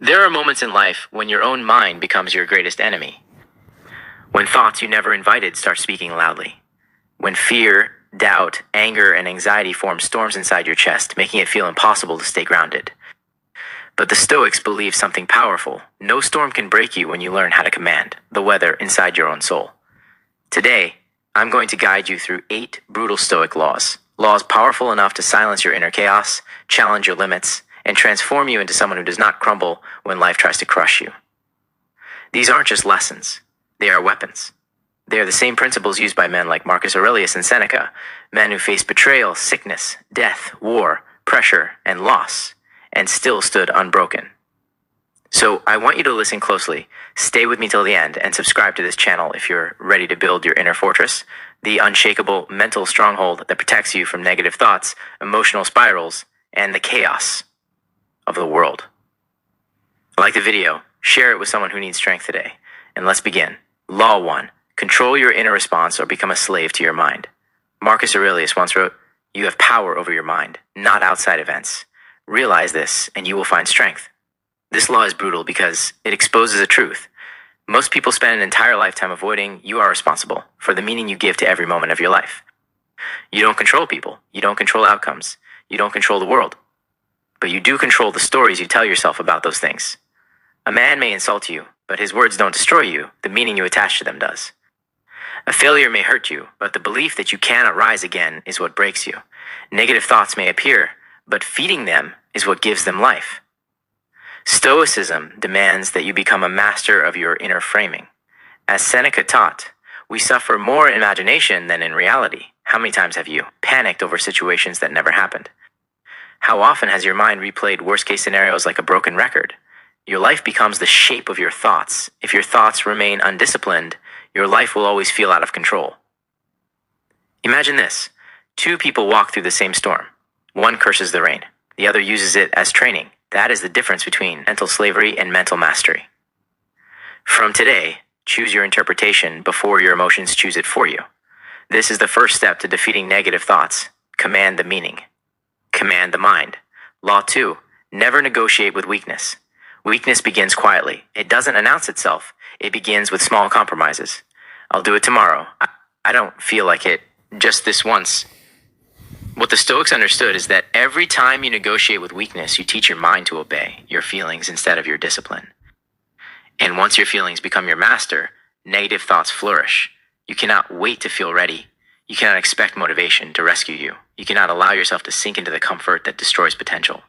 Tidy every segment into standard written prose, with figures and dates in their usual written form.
There are moments in life when your own mind becomes your greatest enemy. When thoughts you never invited start speaking loudly. When fear, doubt, anger, and anxiety form storms inside your chest, making it feel impossible to stay grounded. But the Stoics believe something powerful. No storm can break you when you learn how to command the weather inside your own soul. Today, I'm going to guide you through 8 brutal Stoic laws. Laws powerful enough to silence your inner chaos, challenge your limits, and transform you into someone who does not crumble when life tries to crush you. These aren't just lessons. They are weapons. They are the same principles used by men like Marcus Aurelius and Seneca, men who faced betrayal, sickness, death, war, pressure, and loss, and still stood unbroken. So I want you to listen closely, stay with me till the end, and subscribe to this channel if you're ready to build your inner fortress, the unshakable mental stronghold that protects you from negative thoughts, emotional spirals, and the chaos of the world. Like the video, share it with someone who needs strength today. And let's begin. Law 1. Control your inner response or become a slave to your mind. Marcus Aurelius once wrote, "You have power over your mind, not outside events. Realize this, and you will find strength." This law is brutal because it exposes a truth. Most people spend an entire lifetime avoiding you are responsible for the meaning you give to every moment of your life. You don't control people. You don't control outcomes. You don't control the world. But you do control the stories you tell yourself about those things. A man may insult you, but his words don't destroy you. The meaning you attach to them does. A failure may hurt you, but the belief that you cannot rise again is what breaks you. Negative thoughts may appear, but feeding them is what gives them life. Stoicism demands that you become a master of your inner framing. As Seneca taught, we suffer more in imagination than in reality. How many times have you panicked over situations that never happened? How often has your mind replayed worst-case scenarios like a broken record? Your life becomes the shape of your thoughts. If your thoughts remain undisciplined, your life will always feel out of control. Imagine this. 2 people walk through the same storm. One curses the rain. The other uses it as training. That is the difference between mental slavery and mental mastery. From today, choose your interpretation before your emotions choose it for you. This is the first step to defeating negative thoughts. Command the meaning. Command the mind. Law 2. Never negotiate with weakness. Weakness begins quietly. It doesn't announce itself. It begins with small compromises. I'll do it tomorrow. I don't feel like it. Just this once. What the Stoics understood is that every time you negotiate with weakness, you teach your mind to obey your feelings instead of your discipline. And once your feelings become your master, negative thoughts flourish. You cannot wait to feel ready. You cannot expect motivation to rescue you. You cannot allow yourself to sink into the comfort that destroys potential.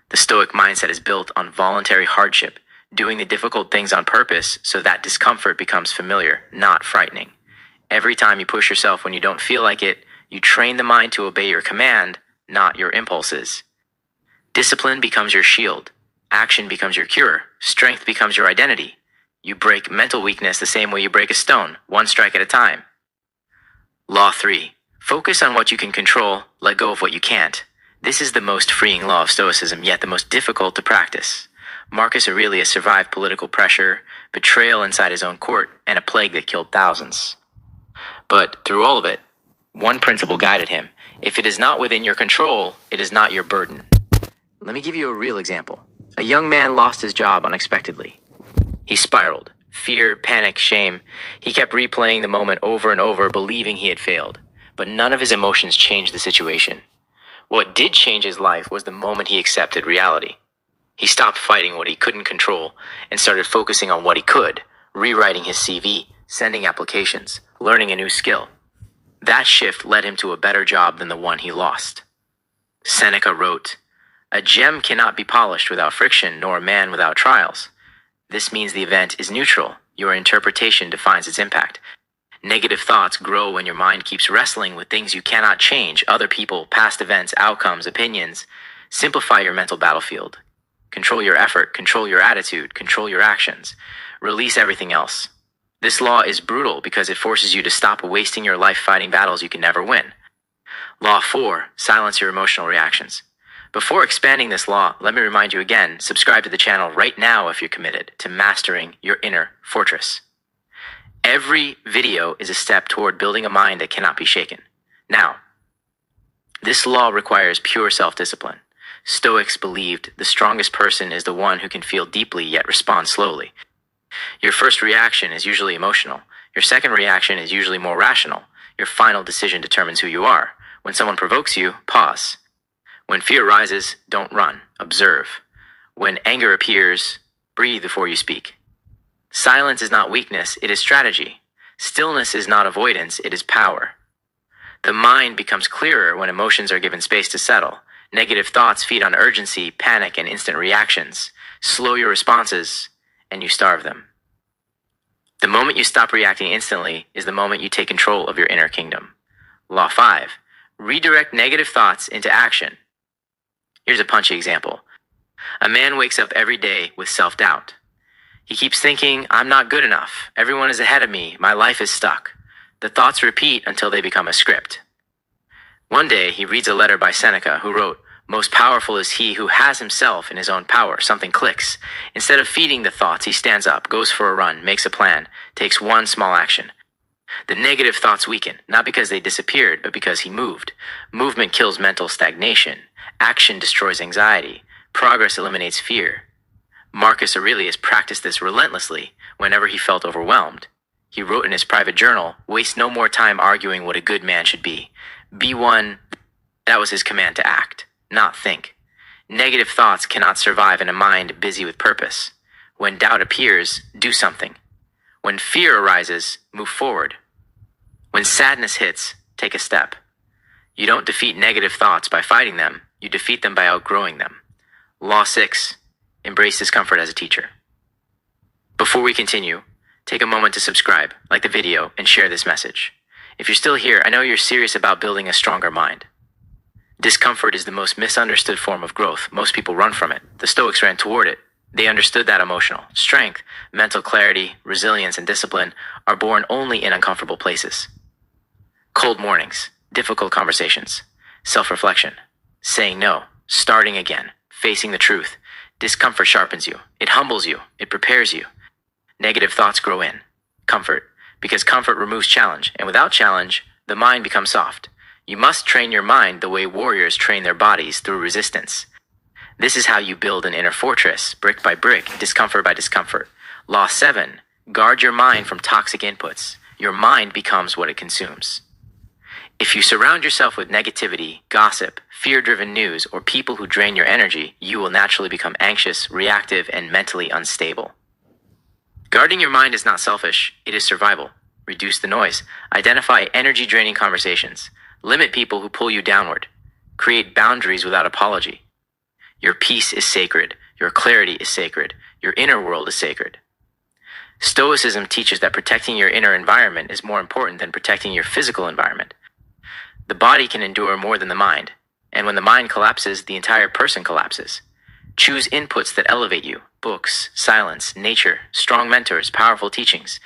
The Stoic mindset is built on voluntary hardship, doing the difficult things on purpose so that discomfort becomes familiar, not frightening. Every time you push yourself when you don't feel like it, you train the mind to obey your command, not your impulses. Discipline becomes your shield. Action becomes your cure. Strength becomes your identity. You break mental weakness the same way you break a stone, one strike at a time. Law 3. Focus on what you can control, let go of what you can't. This is the most freeing law of Stoicism, yet the most difficult to practice. Marcus Aurelius survived political pressure, betrayal inside his own court, and a plague that killed thousands. But through all of it, one principle guided him. If it is not within your control, it is not your burden. Let me give you a real example. A young man lost his job unexpectedly. He spiraled. Fear, panic, shame. He kept replaying the moment over and over, believing he had failed. But none of his emotions changed the situation. What did change his life was the moment he accepted reality. He stopped fighting what he couldn't control and started focusing on what he could, rewriting his CV, sending applications, learning a new skill. That shift led him to a better job than the one he lost. Seneca wrote, "A gem cannot be polished without friction, nor a man without trials." This means the event is neutral. Your interpretation defines its impact. Negative thoughts grow when your mind keeps wrestling with things you cannot change, other people, past events, outcomes, opinions. Simplify your mental battlefield. Control your effort, control your attitude, control your actions. Release everything else. This law is brutal because it forces you to stop wasting your life fighting battles you can never win. Law 4. Silence your emotional reactions. Before expanding this law, let me remind you again, subscribe to the channel right now if you're committed to mastering your inner fortress. Every video is a step toward building a mind that cannot be shaken. Now, this law requires pure self-discipline. Stoics believed the strongest person is the one who can feel deeply yet respond slowly. Your first reaction is usually emotional. Your second reaction is usually more rational. Your final decision determines who you are. When someone provokes you, pause. When fear rises, don't run. Observe. When anger appears, breathe before you speak. Silence is not weakness, it is strategy. Stillness is not avoidance, it is power. The mind becomes clearer when emotions are given space to settle. Negative thoughts feed on urgency, panic, and instant reactions. Slow your responses, and you starve them. The moment you stop reacting instantly is the moment you take control of your inner kingdom. Law 5. Redirect negative thoughts into action. Here's a punchy example. A man wakes up every day with self-doubt. He keeps thinking, I'm not good enough. Everyone is ahead of me. My life is stuck. The thoughts repeat until they become a script. One day, he reads a letter by Seneca who wrote, most powerful is he who has himself in his own power. Something clicks. Instead of feeding the thoughts, he stands up, goes for a run, makes a plan, takes one small action. The negative thoughts weaken, not because they disappeared, but because he moved. Movement kills mental stagnation. Action destroys anxiety. Progress eliminates fear. Marcus Aurelius practiced this relentlessly whenever he felt overwhelmed. He wrote in his private journal, waste no more time arguing what a good man should be. Be one. That was his command to act, not think. Negative thoughts cannot survive in a mind busy with purpose. When doubt appears, do something. When fear arises, move forward. When sadness hits, take a step. You don't defeat negative thoughts by fighting them, you defeat them by outgrowing them. Law 6. Embrace discomfort as a teacher. Before we continue, take a moment to subscribe, like the video, and share this message. If you're still here, I know you're serious about building a stronger mind. Discomfort is the most misunderstood form of growth. Most people run from it. The Stoics ran toward it. They understood that emotional strength, mental clarity, resilience, and discipline are born only in uncomfortable places. Cold mornings, difficult conversations, self-reflection, saying no, starting again, facing the truth. Discomfort sharpens you. It humbles you. It prepares you. Negative thoughts grow in. Comfort. Because comfort removes challenge, and without challenge, the mind becomes soft. You must train your mind the way warriors train their bodies through resistance. This is how you build an inner fortress, brick by brick, discomfort by discomfort. Law 7. Guard your mind from toxic inputs. Your mind becomes what it consumes. If you surround yourself with negativity, gossip, fear-driven news, or people who drain your energy, you will naturally become anxious, reactive, and mentally unstable. Guarding your mind is not selfish, it is survival. Reduce the noise. Identify energy-draining conversations. Limit people who pull you downward. Create boundaries without apology. Your peace is sacred. Your clarity is sacred. Your inner world is sacred. Stoicism teaches that protecting your inner environment is more important than protecting your physical environment. The body can endure more than the mind, and when the mind collapses, the entire person collapses. Choose inputs that elevate you. Books, silence, nature, strong mentors, powerful teachings.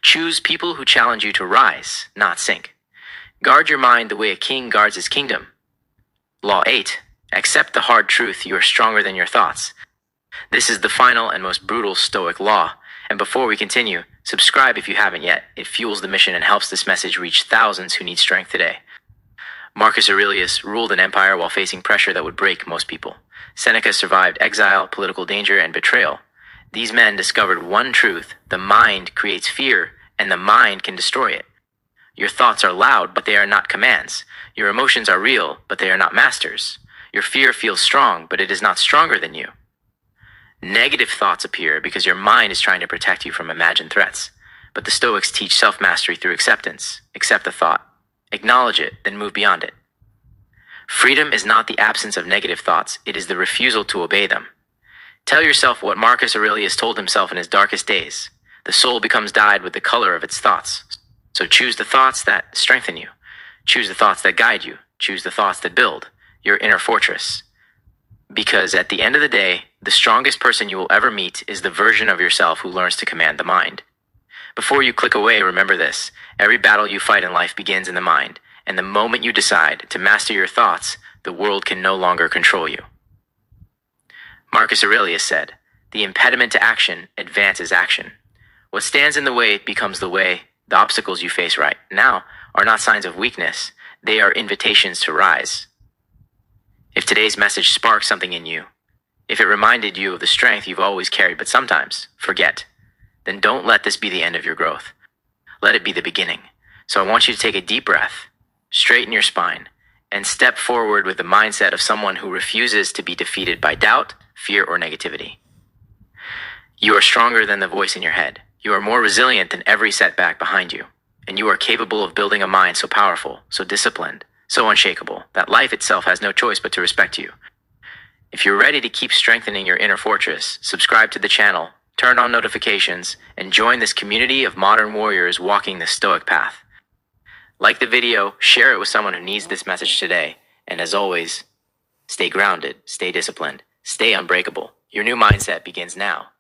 Choose people who challenge you to rise, not sink. Guard your mind the way a king guards his kingdom. Law 8. Accept the hard truth you are stronger than your thoughts. This is the final and most brutal Stoic law. And before we continue, subscribe if you haven't yet. It fuels the mission and helps this message reach thousands who need strength today. Marcus Aurelius ruled an empire while facing pressure that would break most people. Seneca survived exile, political danger, and betrayal. These men discovered one truth: the mind creates fear, and the mind can destroy it. Your thoughts are loud, but they are not commands. Your emotions are real, but they are not masters. Your fear feels strong, but it is not stronger than you. Negative thoughts appear because your mind is trying to protect you from imagined threats. But the Stoics teach self-mastery through acceptance. Accept the thought. Acknowledge it, then move beyond it. Freedom is not the absence of negative thoughts, it is the refusal to obey them. Tell yourself what Marcus Aurelius told himself in his darkest days. The soul becomes dyed with the color of its thoughts. So choose the thoughts that strengthen you. Choose the thoughts that guide you. Choose the thoughts that build your inner fortress. Because at the end of the day, the strongest person you will ever meet is the version of yourself who learns to command the mind. Before you click away, remember this: every battle you fight in life begins in the mind, and the moment you decide to master your thoughts, the world can no longer control you. Marcus Aurelius said, "The impediment to action advances action. What stands in the way becomes the way. The obstacles you face right now are not signs of weakness, they are invitations to rise." If today's message sparked something in you, if it reminded you of the strength you've always carried but sometimes forget, then don't let this be the end of your growth. Let it be the beginning. So I want you to take a deep breath, straighten your spine, and step forward with the mindset of someone who refuses to be defeated by doubt, fear, or negativity. You are stronger than the voice in your head. You are more resilient than every setback behind you. And you are capable of building a mind so powerful, so disciplined, so unshakable, that life itself has no choice but to respect you. If you're ready to keep strengthening your inner fortress, subscribe to the channel, turn on notifications, and join this community of modern warriors walking the Stoic path. Like the video, share it with someone who needs this message today, and as always, stay grounded, stay disciplined, stay unbreakable. Your new mindset begins now.